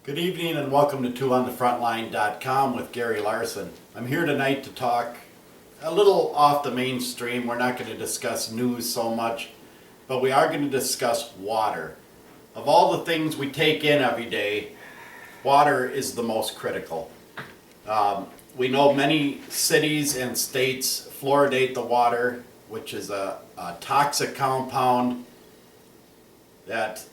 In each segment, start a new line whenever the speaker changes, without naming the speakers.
Good evening and welcome to twoonthefrontline.com with Garry Larson. I'm here tonight to talk a little off the mainstream. We're not going to discuss news so much, but we are going to discuss water. Of all the things we take in every day, water is the most critical. We know many cities and states fluoridate the water, which is a toxic compound that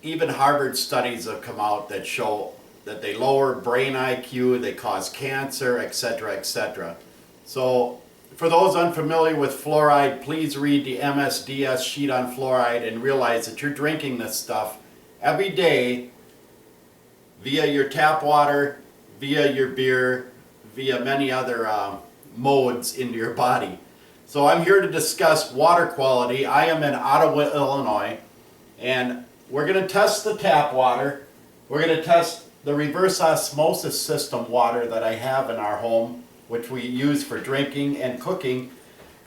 even Harvard studies have come out that show that they lower brain IQ, they cause cancer, etc., etc. So for those unfamiliar with fluoride, please read the MSDS sheet on fluoride and realize that you're drinking this stuff every day via your tap water, via your beer, via many other modes into your body. So I'm here to discuss water quality. I am in Ottawa, Illinois, and we're going to test the tap water. We're going to test the reverse osmosis system water that I have in our home, which we use for drinking and cooking.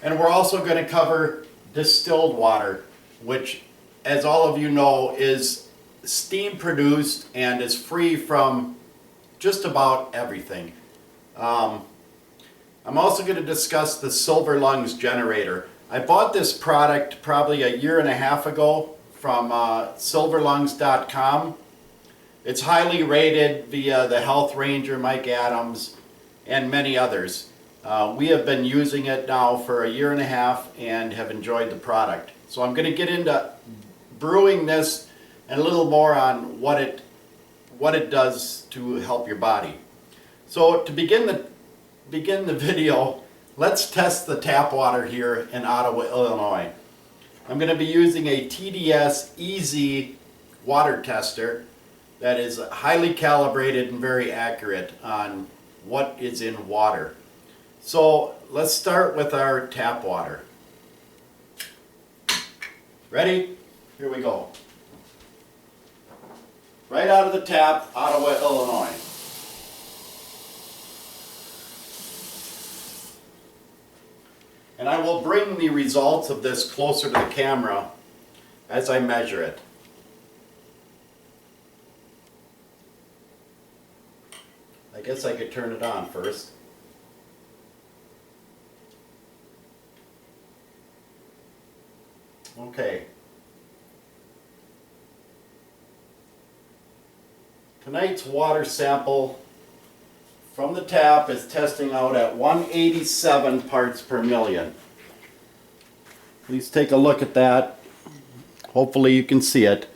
And we're also going to cover distilled water, which, as all of you know, is steam produced and is free from just about everything. I'm also going to discuss the Silverlungs generator. I bought this product probably a year and a half ago from Silverlungs.com. It's highly rated via the Health Ranger, Mike Adams, and many others. We have been using it now for a year and a half and have enjoyed the product. So I'm going to get into brewing this and a little more on what it does to help your body. So to begin the video, let's test the tap water here in Ottawa, Illinois. I'm going to be using a TDS EZ water tester that is highly calibrated and very accurate on what is in water. So let's start with our tap water. Ready? Here we go. Right out of the tap, Ottawa, Illinois. And I will bring the results of this closer to the camera as I measure it. I guess I could turn it on first. Okay. Tonight's water sample from the tap is testing out at 187 parts per million. Please take a look at that. Hopefully you can see it.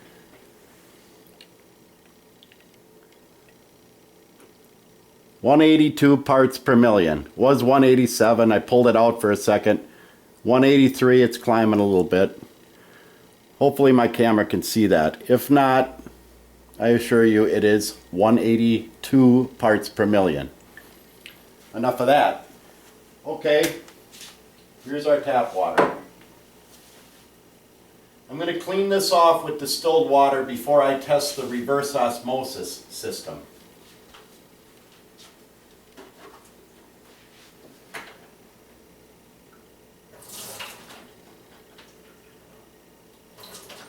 (182 parts per million). Was 187. I pulled it out for a second. 183. It's climbing a little bit. Hopefully my camera can see that. If not, I assure you it is 182 parts per million. Enough of that. Okay, here's our tap water. I'm going to clean this off with distilled water before I test the reverse osmosis system.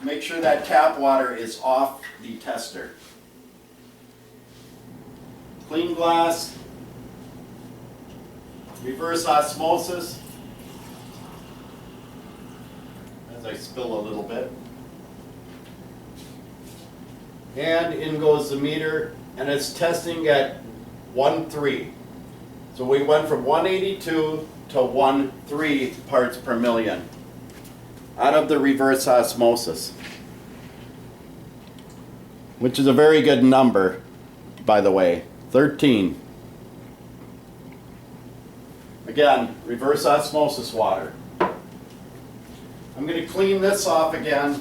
Make sure that tap water is off the tester. Clean glass, reverse osmosis, as I spill a little bit. And in goes the meter, and it's testing at 1.3. So we went from 182 to 1.3 parts per million out of the reverse osmosis, which is a very good number, by the way. 13. Again, reverse osmosis water. I'm going to clean this off again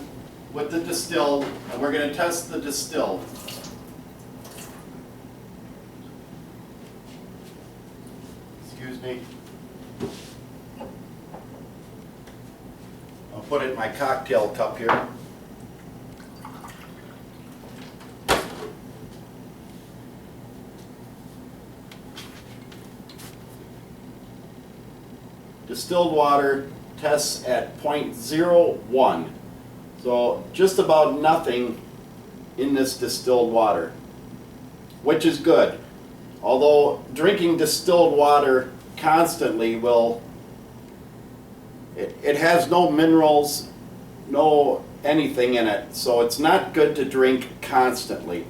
with the distilled, and we're going to test the distilled. Excuse me. I'll put it in my cocktail cup here. Distilled water tests at 0.01. So just about nothing in this distilled water, which is good. Although drinking distilled water constantly will, it has no minerals, no anything in it, so it's not good to drink constantly.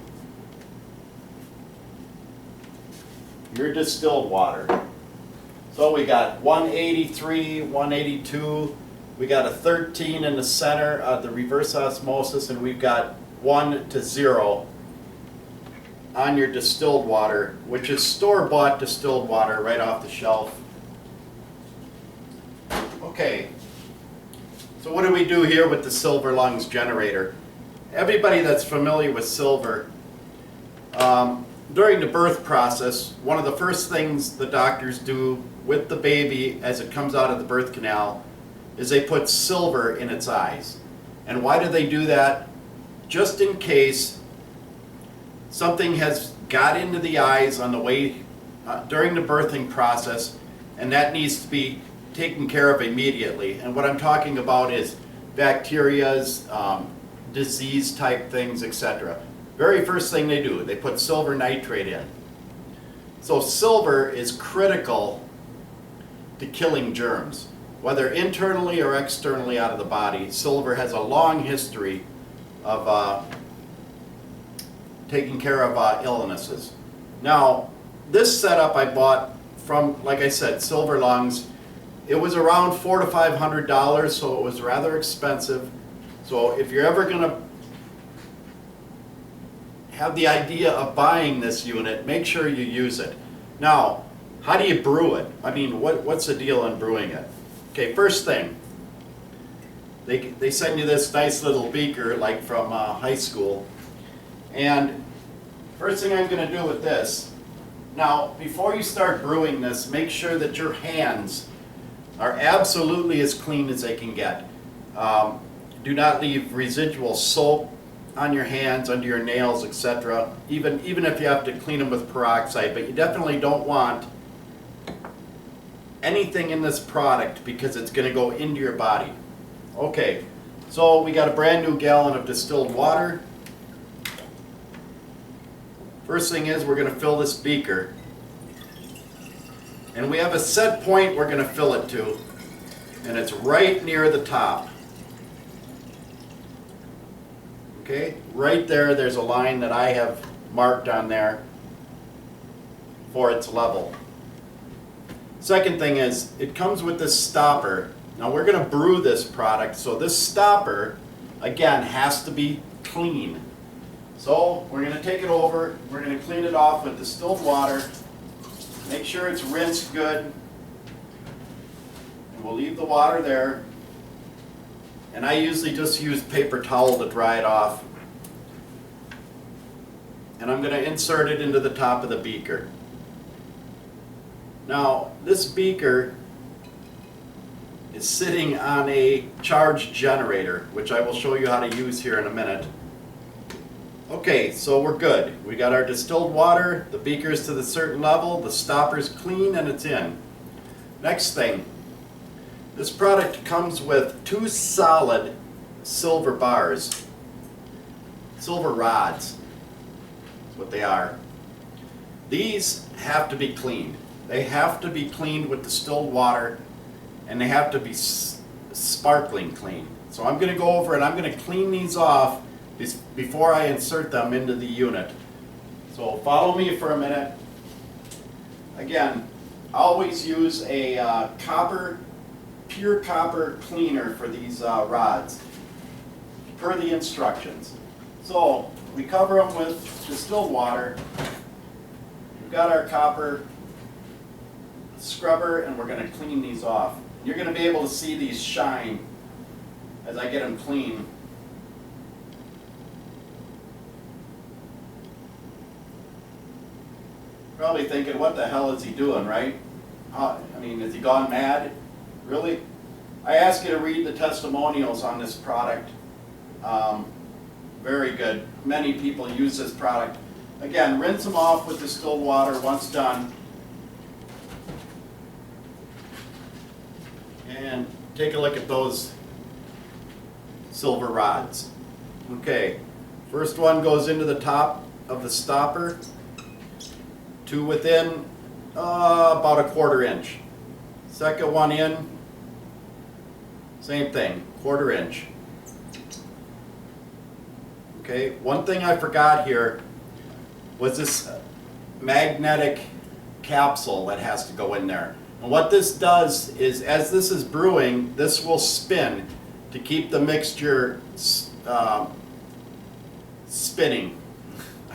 Your distilled water. So we got 183, 182, we got a 13 in the center of the reverse osmosis, and we've got 1 to 0 on your distilled water, which is store-bought distilled water right off the shelf. Okay, so what do we do here with the Silverlungs generator? Everybody that's familiar with silver, during the birth process, one of the first things the doctors do with the baby as it comes out of the birth canal is they put silver in its eyes. And why do they do that? Just in case something has got into the eyes on the way during the birthing process, and that needs to be taken care of immediately. And what I'm talking about is bacterias, disease type things, etc. Very first thing they do, they put silver nitrate in. So silver is critical to killing germs, whether internally or externally out of the body. Silver has a long history of taking care of illnesses. Now, this setup I bought from, like I said, Silverlungs. It was around $400 to $500, so it was rather expensive. So if you're ever going to have the idea of buying this unit, make sure you use it. Now, how do you brew it? I mean, what's the deal on brewing it? Okay, first thing, they send you this nice little beaker like from high school. And first thing I'm going to do with this, now before you start brewing this, make sure that your hands are absolutely as clean as they can get. Do not leave residual soap on your hands, under your nails, etc. Even if you have to clean them with peroxide, but you definitely don't want anything in this product because it's going to go into your body. Okay, so we got a brand new gallon of distilled water. First thing is we're going to fill this beaker. And we have a set point we're going to fill it to, and it's right near the top. Okay, right there, there's a line that I have marked on there for its level. Second thing is, it comes with this stopper. Now we're going to brew this product, so this stopper, again, has to be clean. So we're going to take it over, we're going to clean it off with distilled water. Make sure it's rinsed good, and we'll leave the water there. And I usually just use paper towel to dry it off. And I'm going to insert it into the top of the beaker. Now, this beaker is sitting on a charged generator, which I will show you how to use here in a minute. Okay, so we're good. We got our distilled water, the beaker's to the certain level, the stopper's clean, and it's in. Next thing, this product comes with 2 solid silver bars, silver rods, that's what they are. These have to be cleaned. They have to be cleaned with distilled water, and they have to be sparkling clean. So I'm going to go over and I'm going to clean these off before I insert them into the unit. So follow me for a minute. Again, always use a pure copper cleaner for these rods, per the instructions. So we cover them with distilled water. We've got our copper scrubber, and we're going to clean these off. You're going to be able to see these shine as I get them clean. Probably thinking, what the hell is he doing, right? I mean, has he gone mad? Really? I ask you to read the testimonials on this product. Very good. Many people use this product. Again, rinse them off with distilled water once done. And take a look at those silver rods. Okay, First one goes into the top of the stopper to within about a 1/4 inch. Second one in, same thing, 1/4 inch. Okay, one thing I forgot here was this magnetic capsule that has to go in there. And what this does is, as this is brewing, this will spin to keep the mixture spinning.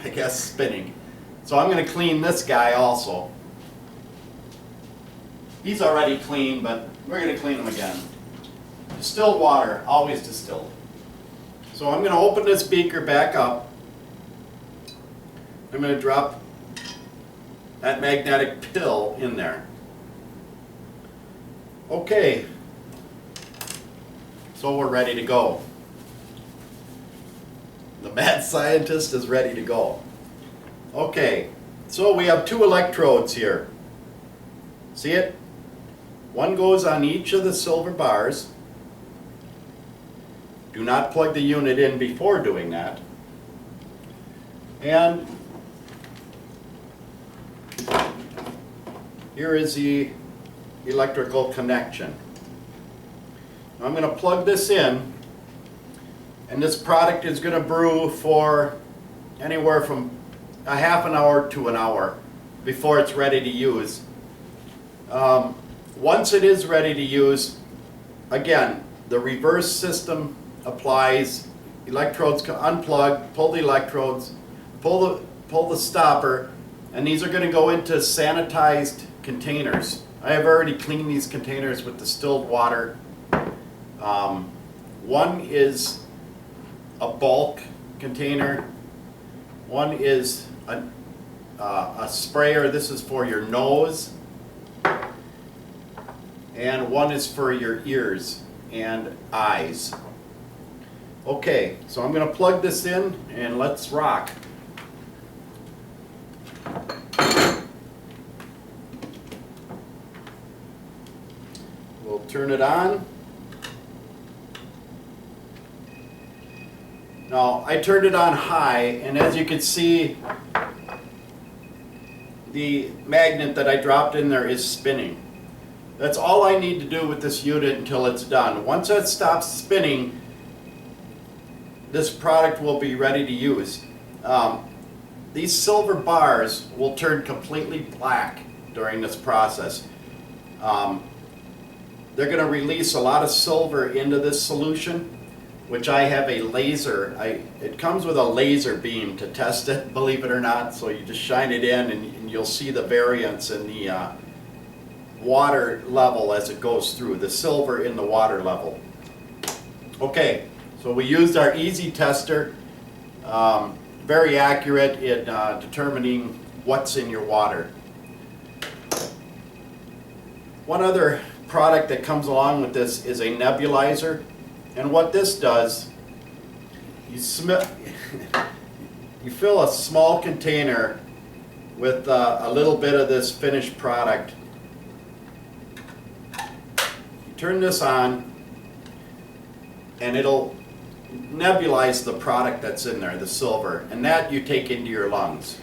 I guess spinning. So I'm going to clean this guy also. He's already clean, but we're going to clean him again. Distilled water, always distilled. So I'm going to open this beaker back up. I'm going to drop that magnetic pill in there. Okay, so we're ready to go. The mad scientist is ready to go. Okay, so we have 2 electrodes here. See it? One goes on each of the silver bars. Do not plug the unit in before doing that. And here is the electrical connection. I'm going to plug this in, and this product is going to brew for anywhere from a half an hour to an hour before it's ready to use. Once it is ready to use, again, the reverse system applies. Electrodes can unplug, pull the electrodes, pull the stopper, and these are going to go into sanitized containers. I have already cleaned these containers with distilled water. One is a bulk container. One is a sprayer. This is for your nose. And one is for your ears and eyes. Okay, so I'm going to plug this in and let's rock. We'll turn it on. Now, I turned it on high, and as you can see, the magnet that I dropped in there is spinning. That's all I need to do with this unit until it's done. Once it stops spinning, this product will be ready to use. These silver bars will turn completely black during this process. They're going to release a lot of silver into this solution, which I have a laser. It comes with a laser beam to test it, believe it or not. So you just shine it in and you'll see the variance in the water level as it goes through, the silver in the water level. Okay, so we used our easy tester, very accurate in determining what's in your water. One other product that comes along with this is a nebulizer, and what this does, you fill a small container with a little bit of this finished product. You turn this on and it'll nebulize the product that's in there, the silver, and that you take into your lungs.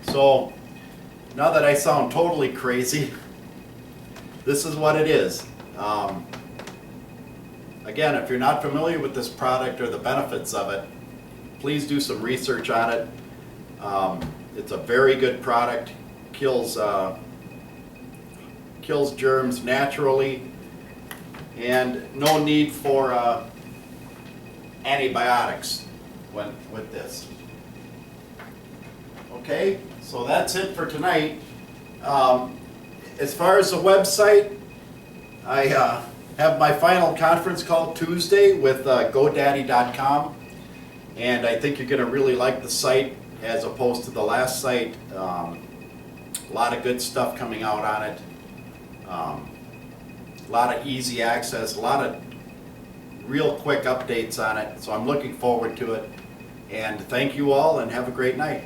So now that I sound totally crazy, this is what it is. Again, if you're not familiar with this product or the benefits of it, please do some research on it. It's a very good product. Kills germs naturally, and no need for antibiotics with this. Okay, so that's it for tonight. As far as the website, I have my final conference call Tuesday with GoDaddy.com, and I think you're going to really like the site as opposed to the last site. A lot of good stuff coming out on it. A lot of easy access, a lot of real quick updates on it, so I'm looking forward to it. And thank you all, and have a great night.